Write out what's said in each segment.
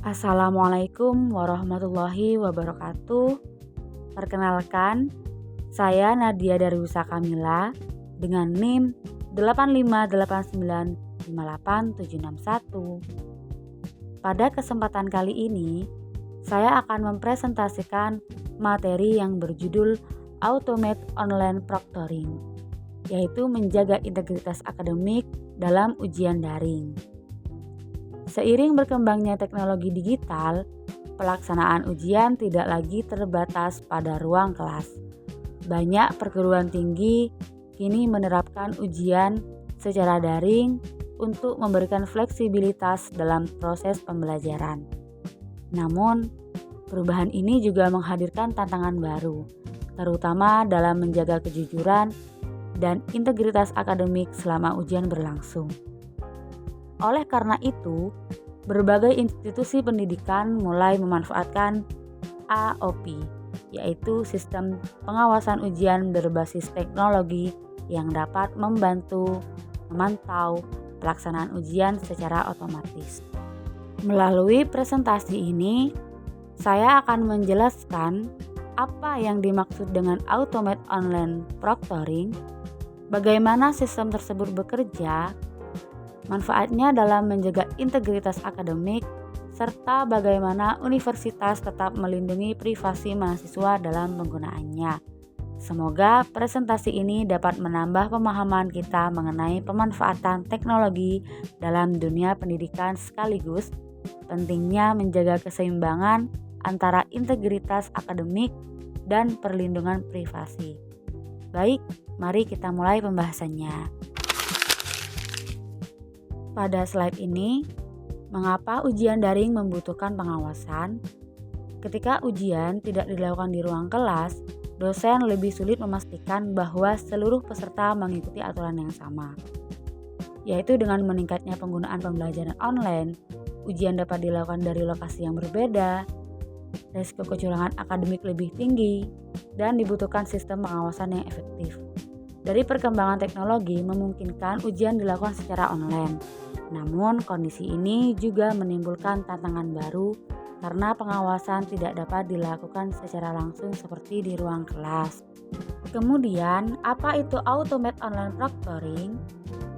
Assalamualaikum warahmatullahi wabarakatuh. Perkenalkan, saya Nadia Darwisa Kamila dengan NIM 858958761. Pada kesempatan kali ini, saya akan mempresentasikan materi yang berjudul Automate Online Proctoring, yaitu menjaga integritas akademik dalam ujian daring. Seiring berkembangnya teknologi digital, pelaksanaan ujian tidak lagi terbatas pada ruang kelas. Banyak perguruan tinggi kini menerapkan ujian secara daring untuk memberikan fleksibilitas dalam proses pembelajaran. Namun, perubahan ini juga menghadirkan tantangan baru, terutama dalam menjaga kejujuran dan integritas akademik selama ujian berlangsung. Oleh karena itu, berbagai institusi pendidikan mulai memanfaatkan AOP, yaitu sistem pengawasan ujian berbasis teknologi yang dapat membantu memantau pelaksanaan ujian secara otomatis. Melalui presentasi ini, saya akan menjelaskan apa yang dimaksud dengan Automate Online Proctoring, bagaimana sistem tersebut bekerja, manfaatnya dalam menjaga integritas akademik, serta bagaimana universitas tetap melindungi privasi mahasiswa dalam penggunaannya. Semoga presentasi ini dapat menambah pemahaman kita mengenai pemanfaatan teknologi dalam dunia pendidikan sekaligus pentingnya menjaga keseimbangan antara integritas akademik dan perlindungan privasi. Baik, mari kita mulai pembahasannya. Pada slide ini, mengapa ujian daring membutuhkan pengawasan? Ketika ujian tidak dilakukan di ruang kelas, dosen lebih sulit memastikan bahwa seluruh peserta mengikuti aturan yang sama. Yaitu dengan meningkatnya penggunaan pembelajaran online, ujian dapat dilakukan dari lokasi yang berbeda, risiko kecurangan akademik lebih tinggi, dan dibutuhkan sistem pengawasan yang efektif. Dari perkembangan teknologi memungkinkan ujian dilakukan secara online. Namun kondisi ini juga menimbulkan tantangan baru karena pengawasan tidak dapat dilakukan secara langsung seperti di ruang kelas. Kemudian, apa itu Automate Online Proctoring?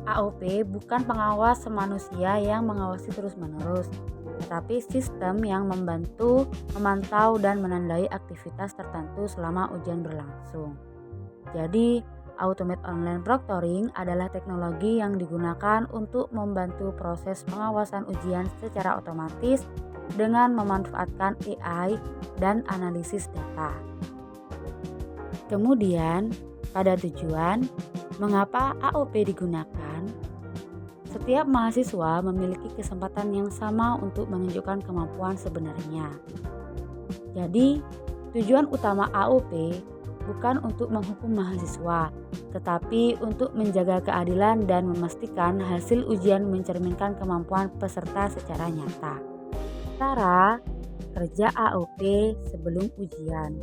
AOP bukan pengawas manusia yang mengawasi terus-menerus, tetapi sistem yang membantu memantau dan menandai aktivitas tertentu selama ujian berlangsung. Jadi, Automate Online Proctoring adalah teknologi yang digunakan untuk membantu proses pengawasan ujian secara otomatis dengan memanfaatkan AI dan analisis data. Kemudian, pada tujuan, mengapa AOP digunakan? Setiap mahasiswa memiliki kesempatan yang sama untuk menunjukkan kemampuan sebenarnya. Jadi, tujuan utama AOP bukan untuk menghukum mahasiswa, tetapi untuk menjaga keadilan dan memastikan hasil ujian mencerminkan kemampuan peserta secara nyata. Cara kerja AOP sebelum ujian.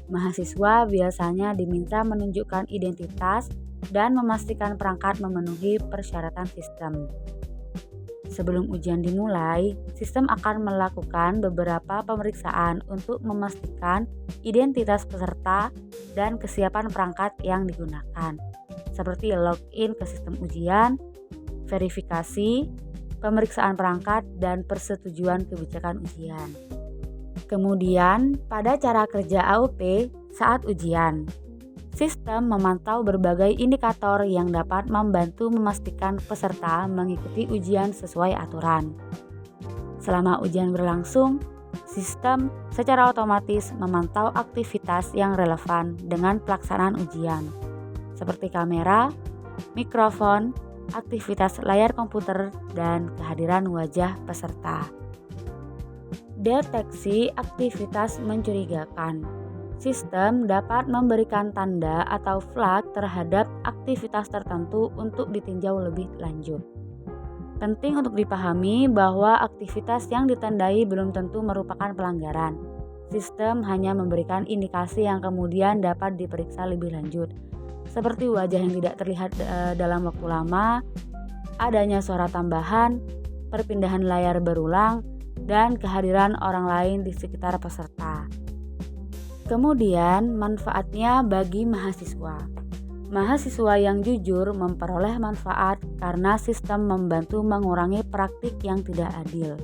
Mahasiswa biasanya diminta menunjukkan identitas dan memastikan perangkat memenuhi persyaratan sistem. Sebelum ujian dimulai, sistem akan melakukan beberapa pemeriksaan untuk memastikan identitas peserta dan kesiapan perangkat yang digunakan, seperti login ke sistem ujian, verifikasi, pemeriksaan perangkat, dan persetujuan kebijakan ujian. Kemudian, pada cara kerja AOP saat ujian, sistem memantau berbagai indikator yang dapat membantu memastikan peserta mengikuti ujian sesuai aturan. Selama ujian berlangsung, sistem secara otomatis memantau aktivitas yang relevan dengan pelaksanaan ujian, seperti kamera, mikrofon, aktivitas layar komputer, dan kehadiran wajah peserta. Deteksi aktivitas mencurigakan. Sistem dapat memberikan tanda atau flag terhadap aktivitas tertentu untuk ditinjau lebih lanjut. Penting untuk dipahami bahwa aktivitas yang ditandai belum tentu merupakan pelanggaran. Sistem hanya memberikan indikasi yang kemudian dapat diperiksa lebih lanjut, seperti wajah yang tidak terlihat dalam waktu lama, adanya suara tambahan, perpindahan layar berulang, dan kehadiran orang lain di sekitar peserta. Kemudian, manfaatnya bagi mahasiswa. Mahasiswa yang jujur memperoleh manfaat karena sistem membantu mengurangi praktik yang tidak adil.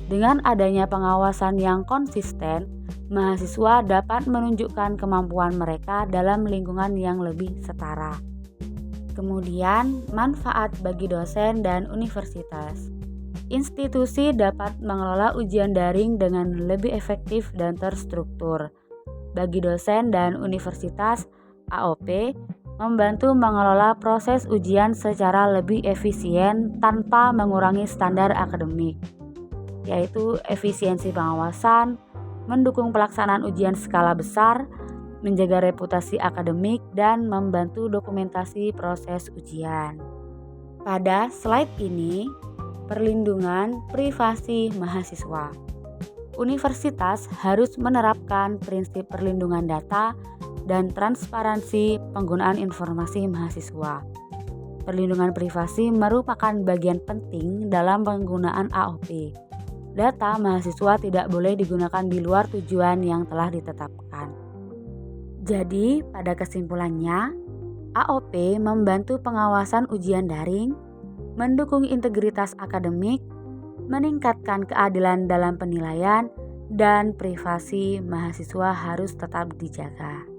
Dengan adanya pengawasan yang konsisten, mahasiswa dapat menunjukkan kemampuan mereka dalam lingkungan yang lebih setara. Kemudian, manfaat bagi dosen dan universitas. Institusi dapat mengelola ujian daring dengan lebih efektif dan terstruktur. Bagi dosen dan universitas, AOP membantu mengelola proses ujian secara lebih efisien tanpa mengurangi standar akademik, yaitu efisiensi pengawasan, mendukung pelaksanaan ujian skala besar, menjaga reputasi akademik, dan membantu dokumentasi proses ujian. Pada slide ini, perlindungan privasi mahasiswa. Universitas harus menerapkan prinsip perlindungan data dan transparansi penggunaan informasi mahasiswa. Perlindungan privasi merupakan bagian penting dalam penggunaan AOP. Data mahasiswa tidak boleh digunakan di luar tujuan yang telah ditetapkan. Jadi, pada kesimpulannya, AOP membantu pengawasan ujian daring, mendukung integritas akademik, meningkatkan keadilan dalam penilaian, dan privasi mahasiswa harus tetap dijaga.